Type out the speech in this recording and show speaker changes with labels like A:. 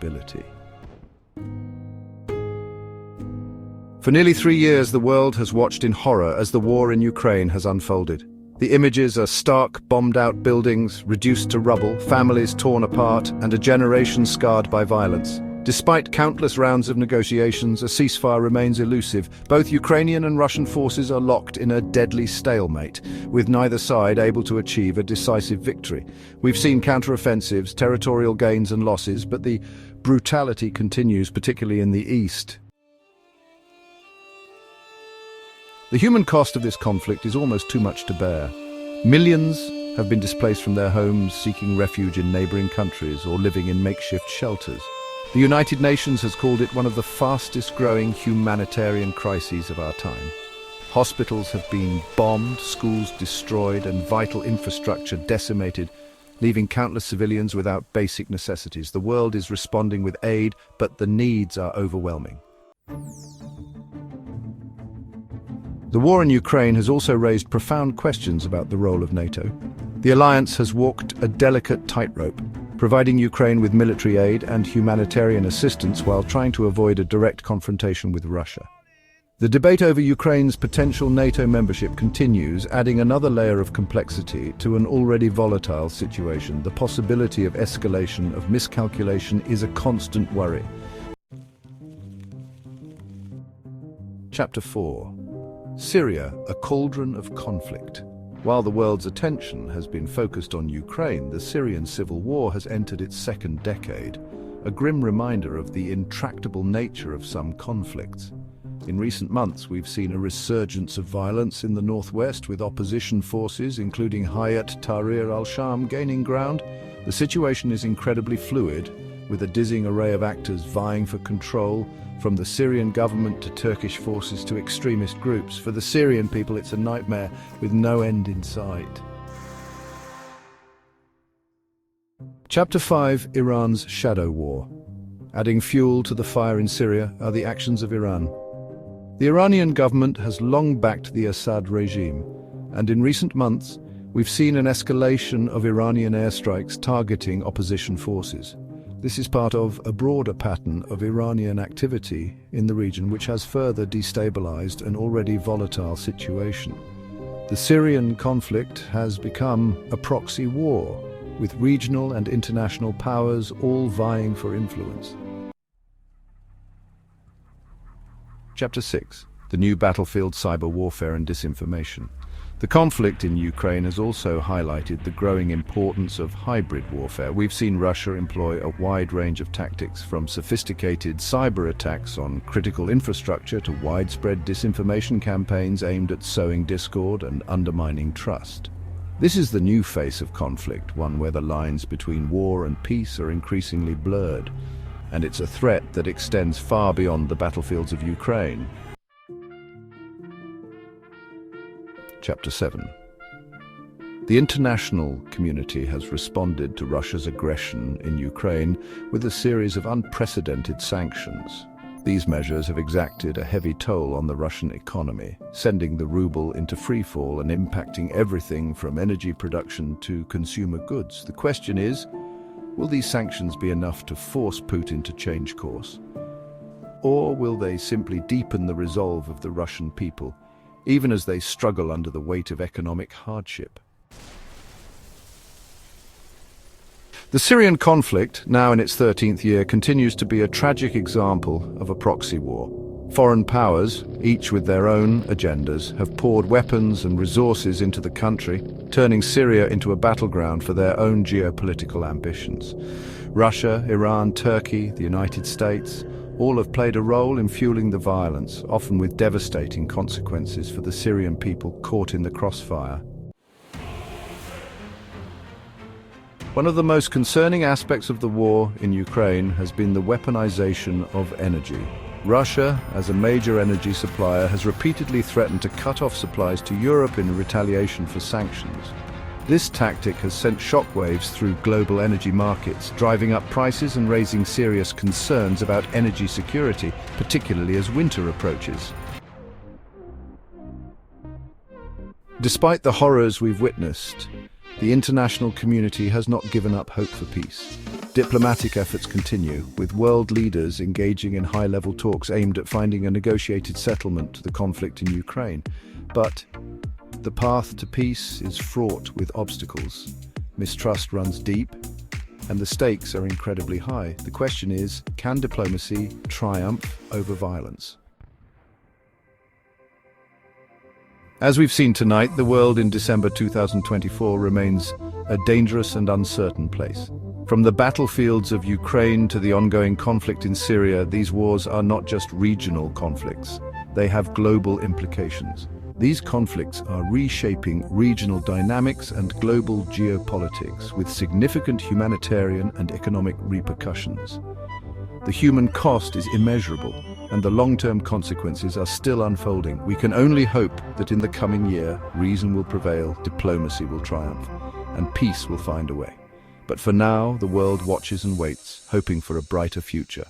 A: ability. For nearly 3 years, the world has watched in horror as the war in Ukraine has unfolded. The images are stark, bombed-out buildings, reduced to rubble, families torn apart, and a generation scarred by violence. Despite countless rounds of negotiations, a ceasefire remains elusive. Both Ukrainian and Russian forces are locked in a deadly stalemate, with neither side able to achieve a decisive victory. We've seen counter-offensives, territorial gains and losses, but the brutality continues, particularly in the east. The human cost of this conflict is almost too much to bear. Millions have been displaced from their homes, seeking refuge in neighboring countries or living in makeshift shelters. The United Nations has called it one of the fastest-growing humanitarian crises of our time. Hospitals have been bombed, schools destroyed, and vital infrastructure decimated, leaving countless civilians without basic necessities. The world is responding with aid, but the needs are overwhelming. The war in Ukraine has also raised profound questions about the role of NATO. The alliance has walked a delicate tightrope, providing Ukraine with military aid and humanitarian assistance while trying to avoid a direct confrontation with Russia. The debate over Ukraine's potential NATO membership continues, adding another layer of complexity to an already volatile situation. The possibility of escalation, of miscalculation, is a constant worry. Chapter 4. Syria, a cauldron of conflict. While the world's attention has been focused on Ukraine, the Syrian civil war has entered its second decade, a grim reminder of the intractable nature of some conflicts. In recent months, we've seen a resurgence of violence in the northwest, with opposition forces, including Hay'at Tahrir al-Sham, gaining ground. The situation is incredibly fluid, with a dizzying array of actors vying for control, from the Syrian government to Turkish forces to extremist groups. For the Syrian people, it's a nightmare with no end in sight. Chapter 5. Iran's Shadow War. Adding fuel to the fire in Syria are the actions of Iran. The Iranian government has long backed the Assad regime, and in recent months, we've seen an escalation of Iranian airstrikes targeting opposition forces. This is part of a broader pattern of Iranian activity in the region, which has further destabilized an already volatile situation. The Syrian conflict has become a proxy war, with regional and international powers all vying for influence. Chapter 6. The new battlefield: cyber warfare and disinformation. The conflict in Ukraine has also highlighted the growing importance of hybrid warfare. We've seen Russia employ a wide range of tactics, from sophisticated cyber attacks on critical infrastructure to widespread disinformation campaigns aimed at sowing discord and undermining trust. This is the new face of conflict, one where the lines between war and peace are increasingly blurred, and it's a threat that extends far beyond the battlefields of Ukraine. Chapter 7. The international community has responded to Russia's aggression in Ukraine with a series of unprecedented sanctions. These measures have exacted a heavy toll on the Russian economy, sending the ruble into freefall and impacting everything from energy production to consumer goods. The question is, will these sanctions be enough to force Putin to change course? Or will they simply deepen the resolve of the Russian people, even as they struggle under the weight of economic hardship? The Syrian conflict, now in its 13th year, continues to be a tragic example of a proxy war. Foreign powers, each with their own agendas, have poured weapons and resources into the country, turning Syria into a battleground for their own geopolitical ambitions. Russia, Iran, Turkey, the United States, all have played a role in fueling the violence, often with devastating consequences for the Syrian people caught in the crossfire. One of the most concerning aspects of the war in Ukraine has been the weaponization of energy. Russia, as a major energy supplier, has repeatedly threatened to cut off supplies to Europe in retaliation for sanctions. This tactic has sent shockwaves through global energy markets, driving up prices and raising serious concerns about energy security, particularly as winter approaches. Despite the horrors we've witnessed, the international community has not given up hope for peace. Diplomatic efforts continue, with world leaders engaging in high-level talks aimed at finding a negotiated settlement to the conflict in Ukraine. But the path to peace is fraught with obstacles. Mistrust runs deep, and the stakes are incredibly high. The question is, can diplomacy triumph over violence? As we've seen tonight, the world in December 2024 remains a dangerous and uncertain place. From the battlefields of Ukraine to the ongoing conflict in Syria, these wars are not just regional conflicts. They have global implications. These conflicts are reshaping regional dynamics and global geopolitics with significant humanitarian and economic repercussions. The human cost is immeasurable, and the long-term consequences are still unfolding. We can only hope that in the coming year, reason will prevail, diplomacy will triumph, and peace will find a way. But for now, the world watches and waits, hoping for a brighter future.